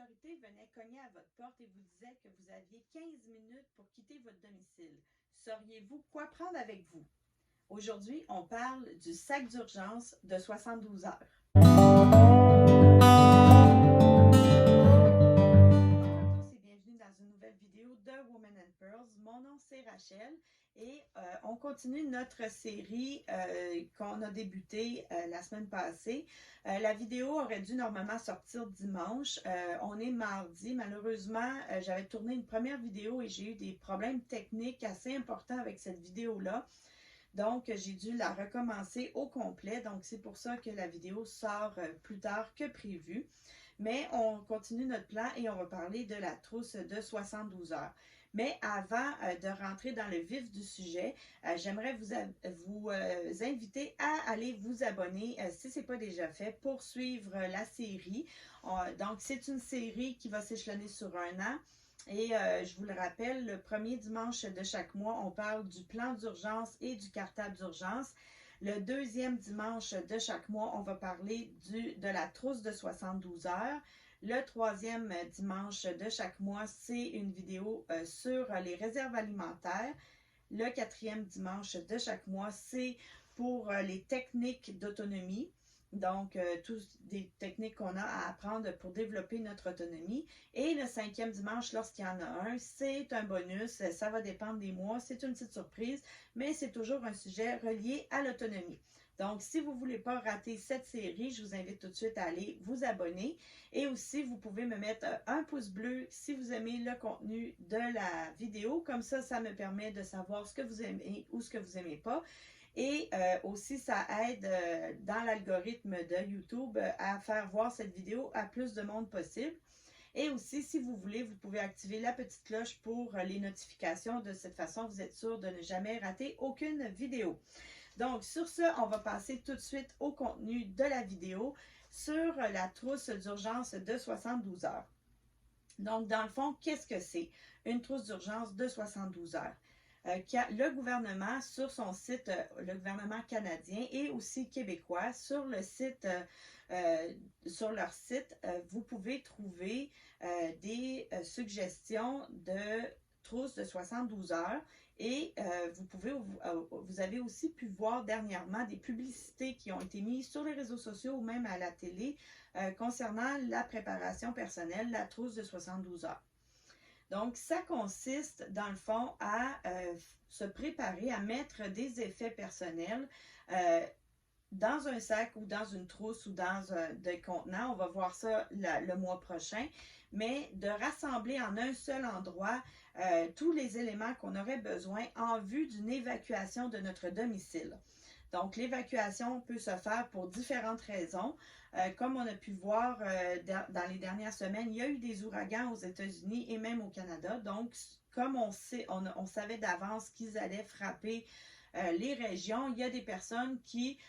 autorités venaient cogner à votre porte et vous disaient que vous aviez 15 minutes pour quitter votre domicile, sauriez-vous quoi prendre avec vous? Aujourd'hui, on parle du sac d'urgence de 72 heures. Bonjour à tous et bienvenue dans une nouvelle vidéo de Women and Pearls. Mon nom c'est Rachel et on continue notre série qu'on a débutée la semaine passée. La vidéo aurait dû normalement sortir dimanche. On est mardi. Malheureusement, j'avais tourné une première vidéo et j'ai eu des problèmes techniques assez importants avec cette vidéo-là. Donc, j'ai dû la recommencer au complet. Donc, c'est pour ça que la vidéo sort plus tard que prévu. Mais on continue notre plan et on va parler de la trousse de 72 heures. Mais avant de rentrer dans le vif du sujet, j'aimerais vous inviter à aller vous abonner si ce n'est pas déjà fait pour suivre la série. Donc, c'est une série qui va s'échelonner sur un an. Et je vous le rappelle, le premier dimanche de chaque mois, on parle du plan d'urgence et du cartable d'urgence. Le deuxième dimanche de chaque mois, on va parler de la trousse de 72 heures. Le troisième dimanche de chaque mois, c'est une vidéo sur les réserves alimentaires. Le quatrième dimanche de chaque mois, c'est pour les techniques d'autonomie. Donc, toutes des techniques qu'on a à apprendre pour développer notre autonomie. Et le cinquième dimanche, lorsqu'il y en a un, c'est un bonus. Ça va dépendre des mois. C'est une petite surprise, mais c'est toujours un sujet relié à l'autonomie. Donc, si vous ne voulez pas rater cette série, je vous invite tout de suite à aller vous abonner. Et aussi, vous pouvez me mettre un pouce bleu si vous aimez le contenu de la vidéo. Comme ça me permet de savoir ce que vous aimez ou ce que vous n'aimez pas. Et aussi, ça aide dans l'algorithme de YouTube à faire voir cette vidéo à plus de monde possible. Et aussi, si vous voulez, vous pouvez activer la petite cloche pour les notifications. De cette façon, vous êtes sûr de ne jamais rater aucune vidéo. Donc, sur ce, on va passer tout de suite au contenu de la vidéo sur la trousse d'urgence de 72 heures. Donc, dans le fond, qu'est-ce que c'est? Une trousse d'urgence de 72 heures. Le gouvernement, sur son site, le gouvernement canadien et aussi québécois, sur le site, sur leur site, vous pouvez trouver des suggestions de trousses de 72 heures et vous avez aussi pu voir dernièrement des publicités qui ont été mises sur les réseaux sociaux ou même à la télé concernant la préparation personnelle, la trousse de 72 heures. Donc, ça consiste, dans le fond, à se préparer, à mettre des effets personnels dans un sac ou dans une trousse ou dans des contenants. On va voir ça le mois prochain. Mais de rassembler en un seul endroit tous les éléments qu'on aurait besoin en vue d'une évacuation de notre domicile. Donc, l'évacuation peut se faire pour différentes raisons. Comme on a pu voir dans les dernières semaines, il y a eu des ouragans aux États-Unis et même au Canada. Donc, comme on savait d'avance qu'ils allaient frapper les régions, il y a des personnes qui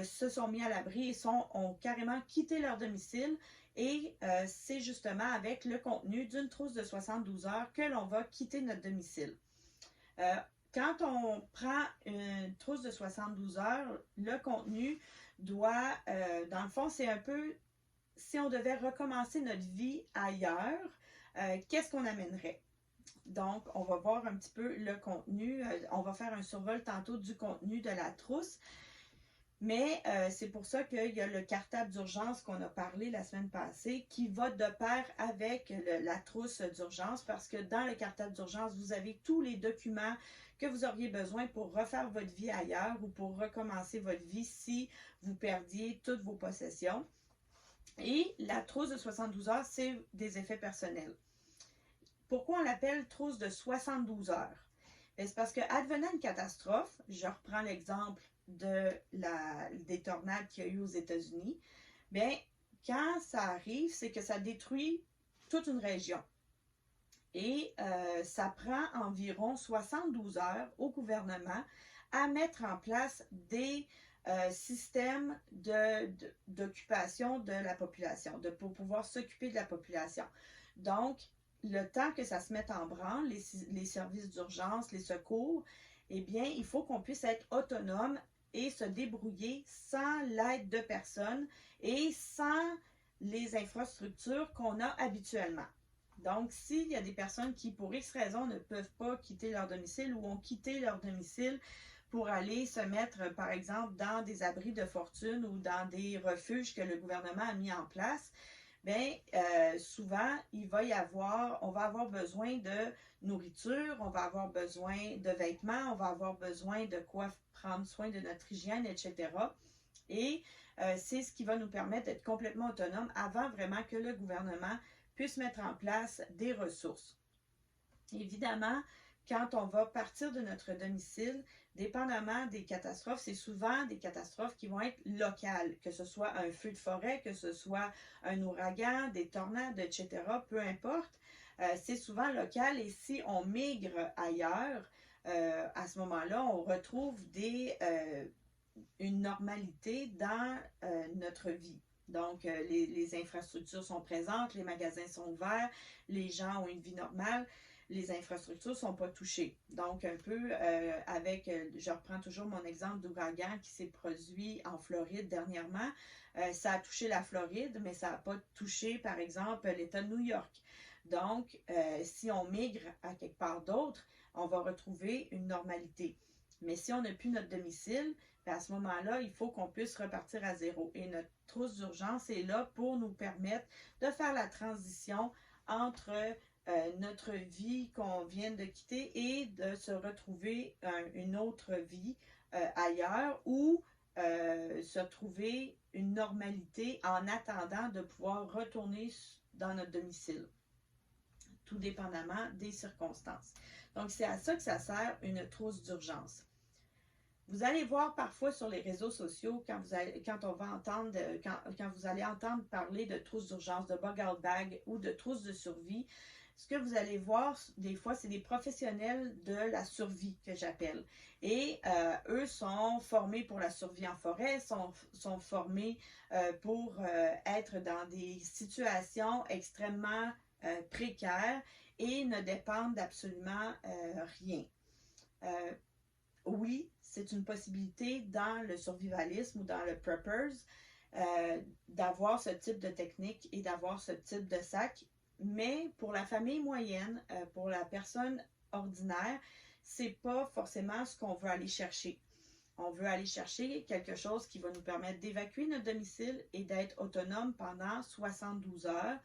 se sont mis à l'abri et ont carrément quitté leur domicile. Et c'est justement avec le contenu d'une trousse de 72 heures que l'on va quitter notre domicile. Quand on prend une trousse de 72 heures, le contenu doit, dans le fond, c'est un peu, si on devait recommencer notre vie ailleurs, qu'est-ce qu'on amènerait? Donc, on va voir un petit peu le contenu. On va faire un survol tantôt du contenu de la trousse. Mais c'est pour ça qu'il y a le cartable d'urgence qu'on a parlé la semaine passée qui va de pair avec la trousse d'urgence parce que dans le cartable d'urgence, vous avez tous les documents que vous auriez besoin pour refaire votre vie ailleurs ou pour recommencer votre vie si vous perdiez toutes vos possessions. Et la trousse de 72 heures, c'est des effets personnels. Pourquoi on l'appelle trousse de 72 heures? C'est parce qu'advenant une catastrophe, je reprends l'exemple des tornades qu'il y a eu aux États-Unis, bien, quand ça arrive, c'est que ça détruit toute une région. Et ça prend environ 72 heures au gouvernement à mettre en place des systèmes d'occupation de la population, pour pouvoir s'occuper de la population. Donc, le temps que ça se mette en branle, les services d'urgence, les secours, eh bien, il faut qu'on puisse être autonome et se débrouiller sans l'aide de personne et sans les infrastructures qu'on a habituellement. Donc, s'il y a des personnes qui, pour X raisons, ne peuvent pas quitter leur domicile ou ont quitté leur domicile pour aller se mettre, par exemple, dans des abris de fortune ou dans des refuges que le gouvernement a mis en place, bien, souvent, on va avoir besoin de nourriture, on va avoir besoin de vêtements, on va avoir besoin de quoi prendre soin de notre hygiène, etc. Et c'est ce qui va nous permettre d'être complètement autonomes avant vraiment que le gouvernement puisse mettre en place des ressources. Évidemment, quand on va partir de notre domicile, dépendamment des catastrophes, c'est souvent des catastrophes qui vont être locales, que ce soit un feu de forêt, que ce soit un ouragan, des tornades, etc., peu importe, c'est souvent local et si on migre ailleurs, à ce moment-là, on retrouve une normalité dans notre vie. Donc, les infrastructures sont présentes, les magasins sont ouverts, les gens ont une vie normale, les infrastructures ne sont pas touchées. Donc, un peu je reprends toujours mon exemple d'ouragan qui s'est produit en Floride dernièrement. Ça a touché la Floride, mais ça n'a pas touché, par exemple, l'État de New York. Donc, si on migre à quelque part d'autre, on va retrouver une normalité. Mais si on n'a plus notre domicile, à ce moment-là, il faut qu'on puisse repartir à zéro. Et notre trousse d'urgence est là pour nous permettre de faire la transition entre notre vie qu'on vient de quitter et de se retrouver une autre vie ailleurs ou se trouver une normalité en attendant de pouvoir retourner dans notre domicile, tout dépendamment des circonstances. Donc, c'est à ça que ça sert une trousse d'urgence. Vous allez voir parfois sur les réseaux sociaux, quand vous allez entendre parler de trousses d'urgence, de bug-out bag ou de trousses de survie, ce que vous allez voir, des fois, c'est des professionnels de la survie que j'appelle. Et eux sont formés pour la survie en forêt, sont formés pour être dans des situations extrêmement précaires et ne dépendent d'absolument rien. Oui, c'est une possibilité dans le survivalisme ou dans le preppers d'avoir ce type de technique et d'avoir ce type de sac. Mais pour la famille moyenne, pour la personne ordinaire, c'est pas forcément ce qu'on veut aller chercher. On veut aller chercher quelque chose qui va nous permettre d'évacuer notre domicile et d'être autonome pendant 72 heures,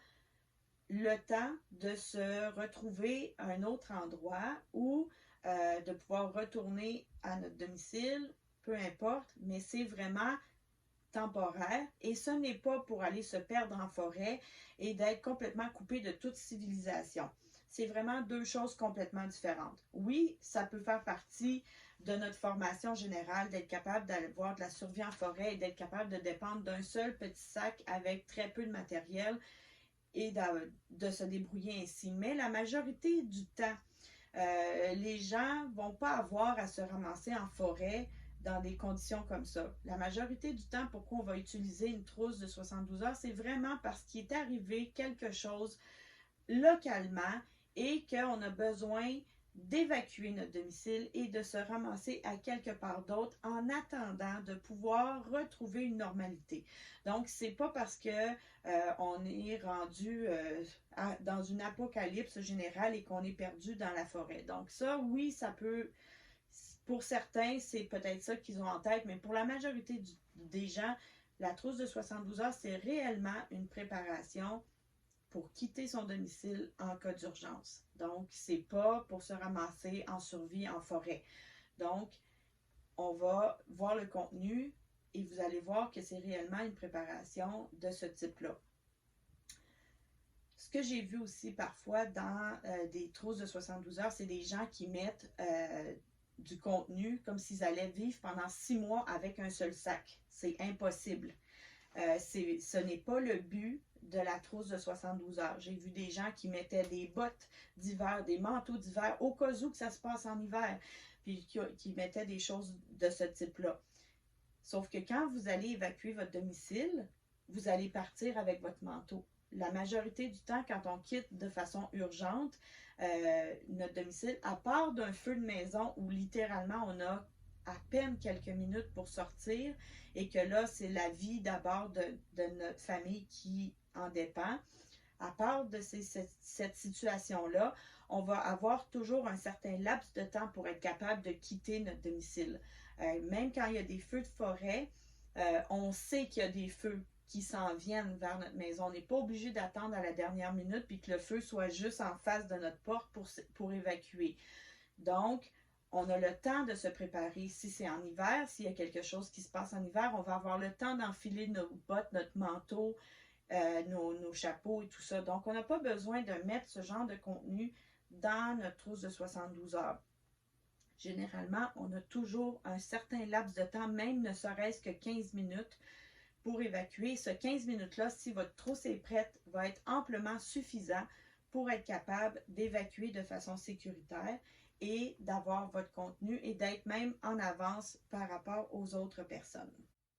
le temps de se retrouver à un autre endroit ou de pouvoir retourner à notre domicile, peu importe, mais c'est vraiment temporaire et ce n'est pas pour aller se perdre en forêt et d'être complètement coupé de toute civilisation. C'est vraiment deux choses complètement différentes. Oui, ça peut faire partie de notre formation générale, d'être capable d'avoir de la survie en forêt et d'être capable de dépendre d'un seul petit sac avec très peu de matériel et de se débrouiller ainsi. Mais la majorité du temps, les gens ne vont pas avoir à se ramasser en forêt dans des conditions comme ça. La majorité du temps, pourquoi on va utiliser une trousse de 72 heures, c'est vraiment parce qu'il est arrivé quelque chose localement et qu'on a besoin d'évacuer notre domicile et de se ramasser à quelque part d'autre en attendant de pouvoir retrouver une normalité. Donc, c'est pas parce que on est rendu dans une apocalypse générale et qu'on est perdu dans la forêt. Donc ça, oui, ça peut, pour certains, c'est peut-être ça qu'ils ont en tête, mais pour la majorité des gens, la trousse de 72 heures, c'est réellement une préparation pour quitter son domicile en cas d'urgence. Donc, c'est pas pour se ramasser en survie en forêt. Donc, on va voir le contenu et vous allez voir que c'est réellement une préparation de ce type-là. Ce que j'ai vu aussi parfois dans des trousses de 72 heures, c'est des gens qui mettent du contenu comme s'ils allaient vivre pendant 6 mois avec un seul sac. C'est impossible. Ce n'est pas le but de la trousse de 72 heures. J'ai vu des gens qui mettaient des bottes d'hiver, des manteaux d'hiver, au cas où que ça se passe en hiver, puis qui mettaient des choses de ce type-là. Sauf que quand vous allez évacuer votre domicile, vous allez partir avec votre manteau. La majorité du temps, quand on quitte de façon urgente notre domicile, à part d'un feu de maison où littéralement on a à peine quelques minutes pour sortir et que là, c'est la vie d'abord de notre famille qui en dépend. À part de cette situation-là, on va avoir toujours un certain laps de temps pour être capable de quitter notre domicile. Même quand il y a des feux de forêt, on sait qu'il y a des feux qui s'en viennent vers notre maison. On n'est pas obligé d'attendre à la dernière minute puis que le feu soit juste en face de notre porte pour évacuer. Donc, on a le temps de se préparer. Si c'est en hiver, s'il y a quelque chose qui se passe en hiver, on va avoir le temps d'enfiler nos bottes, notre manteau, nos chapeaux et tout ça. Donc, on n'a pas besoin de mettre ce genre de contenu dans notre trousse de 72 heures. Généralement, on a toujours un certain laps de temps, même ne serait-ce que 15 minutes pour évacuer. Ce 15 minutes-là, si votre trousse est prête, va être amplement suffisant pour être capable d'évacuer de façon sécuritaire et d'avoir votre contenu et d'être même en avance par rapport aux autres personnes.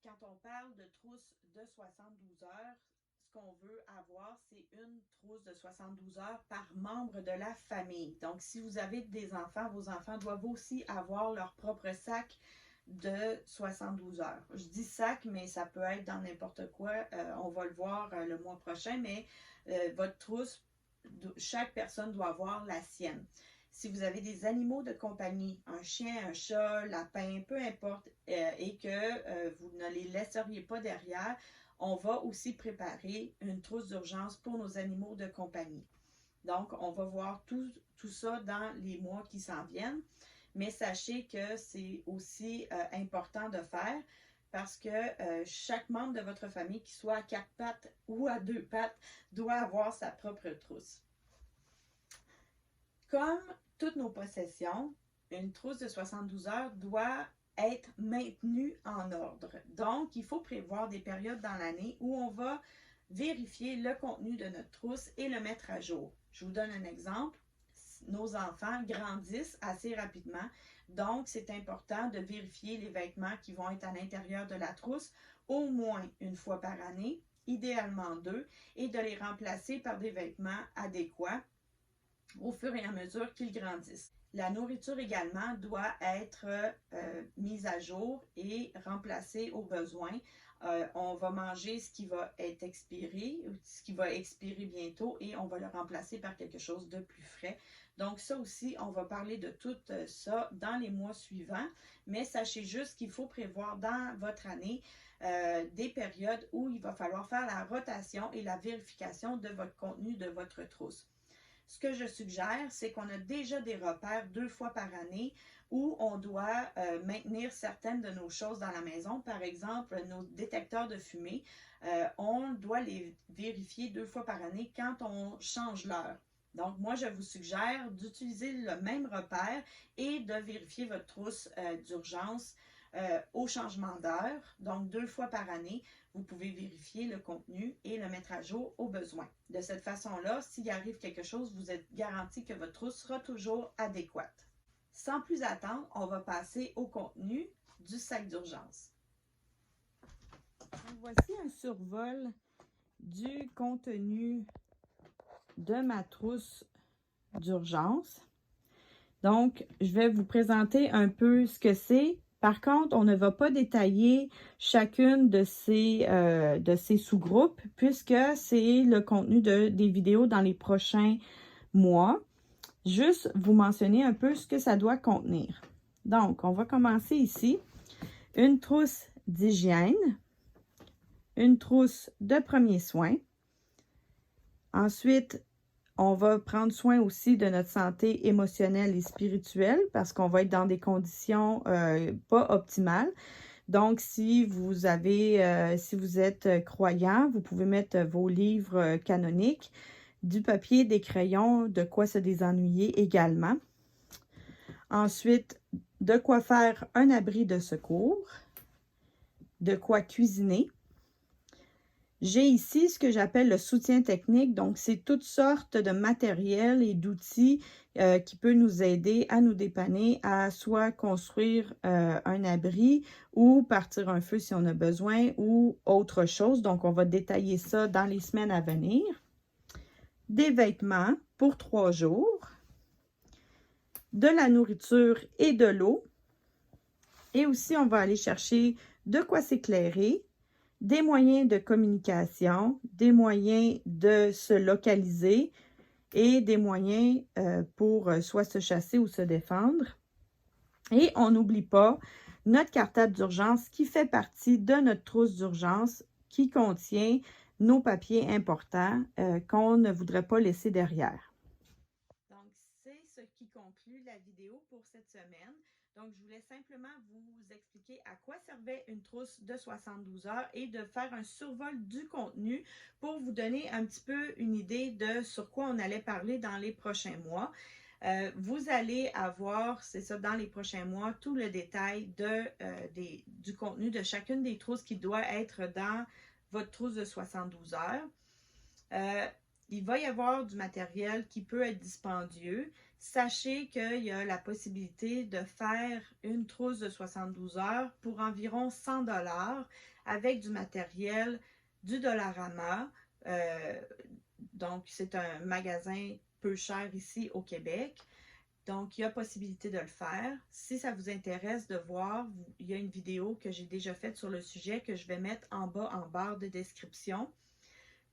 Quand on parle de trousse de 72 heures, ce qu'on veut avoir, c'est une trousse de 72 heures par membre de la famille. Donc, si vous avez des enfants, vos enfants doivent aussi avoir leur propre sac de 72 heures. Je dis sac, mais ça peut être dans n'importe quoi. On va le voir le mois prochain, mais votre trousse, chaque personne doit avoir la sienne. Si vous avez des animaux de compagnie, un chien, un chat, lapin, peu importe, et que vous ne les laisseriez pas derrière, on va aussi préparer une trousse d'urgence pour nos animaux de compagnie. Donc, on va voir tout ça dans les mois qui s'en viennent. Mais sachez que c'est aussi important de faire parce que chaque membre de votre famille, qui soit à 4 pattes ou à 2 pattes, doit avoir sa propre trousse. Comme toutes nos possessions, une trousse de 72 heures doit être maintenue en ordre. Donc, il faut prévoir des périodes dans l'année où on va vérifier le contenu de notre trousse et le mettre à jour. Je vous donne un exemple. Nos enfants grandissent assez rapidement, donc c'est important de vérifier les vêtements qui vont être à l'intérieur de la trousse au moins une fois par année, idéalement 2, et de les remplacer par des vêtements adéquats au fur et à mesure qu'ils grandissent. La nourriture également doit être mise à jour et remplacée au besoin. On va manger ce qui va être expiré, ce qui va expirer bientôt et on va le remplacer par quelque chose de plus frais. Donc ça aussi, on va parler de tout ça dans les mois suivants, mais sachez juste qu'il faut prévoir dans votre année des périodes où il va falloir faire la rotation et la vérification de votre contenu de votre trousse. Ce que je suggère, c'est qu'on a déjà des repères 2 fois par année où on doit maintenir certaines de nos choses dans la maison. Par exemple, nos détecteurs de fumée, on doit les vérifier 2 fois par année quand on change l'heure. Donc, moi, je vous suggère d'utiliser le même repère et de vérifier votre trousse d'urgence au changement d'heure. Donc, 2 fois par année, vous pouvez vérifier le contenu et le mettre à jour au besoin. De cette façon-là, s'il arrive quelque chose, vous êtes garanti que votre trousse sera toujours adéquate. Sans plus attendre, on va passer au contenu du sac d'urgence. Voici un survol du contenu de ma trousse d'urgence. Donc, je vais vous présenter un peu ce que c'est. Par contre, on ne va pas détailler chacune de ces sous-groupes puisque c'est le contenu des vidéos dans les prochains mois. Juste vous mentionner un peu ce que ça doit contenir. Donc, on va commencer ici. Une trousse d'hygiène, une trousse de premiers soins. Ensuite, on va prendre soin aussi de notre santé émotionnelle et spirituelle parce qu'on va être dans des conditions pas optimales. Donc, si vous êtes croyant, vous pouvez mettre vos livres canoniques, du papier, des crayons, de quoi se désennuyer également. Ensuite, de quoi faire un abri de secours, de quoi cuisiner. J'ai ici ce que j'appelle le soutien technique. Donc, c'est toutes sortes de matériel et d'outils qui peuvent nous aider à nous dépanner à soit construire un abri ou partir un feu si on a besoin ou autre chose. Donc, on va détailler ça dans les semaines à venir. Des vêtements pour 3 jours. De la nourriture et de l'eau. Et aussi, on va aller chercher de quoi s'éclairer, des moyens de communication, des moyens de se localiser et des moyens pour soit se chasser ou se défendre. Et on n'oublie pas notre cartable d'urgence qui fait partie de notre trousse d'urgence qui contient nos papiers importants qu'on ne voudrait pas laisser derrière. Donc, c'est ce qui conclut la vidéo pour cette semaine. Donc, je voulais simplement vous expliquer à quoi servait une trousse de 72 heures et de faire un survol du contenu pour vous donner un petit peu une idée de sur quoi on allait parler dans les prochains mois. Vous allez avoir, c'est ça, dans les prochains mois, tout le détail du contenu de chacune des trousses qui doit être dans votre trousse de 72 heures. Il va y avoir du matériel qui peut être dispendieux. Sachez qu'il y a la possibilité de faire une trousse de 72 heures pour environ 100 $ avec du matériel du Dollarama. Donc, c'est un magasin peu cher ici au Québec. Donc, il y a possibilité de le faire. Si ça vous intéresse de voir, il y a une vidéo que j'ai déjà faite sur le sujet que je vais mettre en bas en barre de description.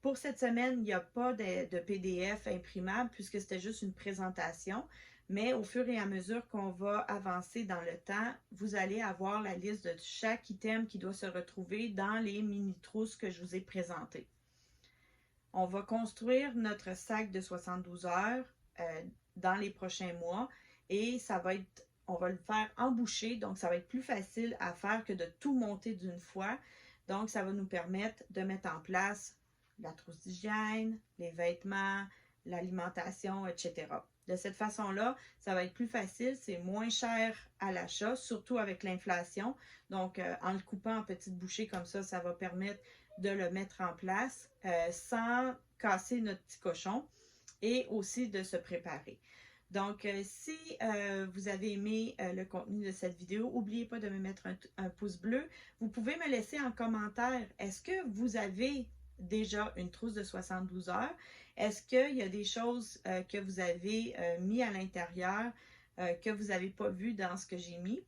Pour cette semaine, il n'y a pas de PDF imprimable puisque c'était juste une présentation. Mais au fur et à mesure qu'on va avancer dans le temps, vous allez avoir la liste de chaque item qui doit se retrouver dans les mini-trousses que je vous ai présentées. On va construire notre sac de 72 heures dans les prochains mois et on va le faire en bouchée, donc ça va être plus facile à faire que de tout monter d'une fois. Donc, ça va nous permettre de mettre en place la trousse d'hygiène, les vêtements, l'alimentation, etc. De cette façon-là, ça va être plus facile, c'est moins cher à l'achat, surtout avec l'inflation. Donc, en le coupant en petites bouchées comme ça va permettre de le mettre en place sans casser notre petit cochon et aussi de se préparer. Donc, si vous avez aimé le contenu de cette vidéo, n'oubliez pas de me mettre un pouce bleu. Vous pouvez me laisser en commentaire, est-ce que vous avez déjà une trousse de 72 heures? Est-ce qu'il y a des choses que vous avez mis à l'intérieur que vous n'avez pas vu dans ce que j'ai mis?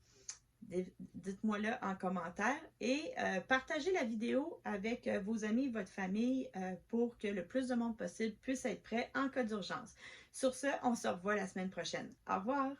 Dites-moi-le en commentaire et partagez la vidéo avec vos amis et votre famille pour que le plus de monde possible puisse être prêt en cas d'urgence. Sur ce, on se revoit la semaine prochaine. Au revoir!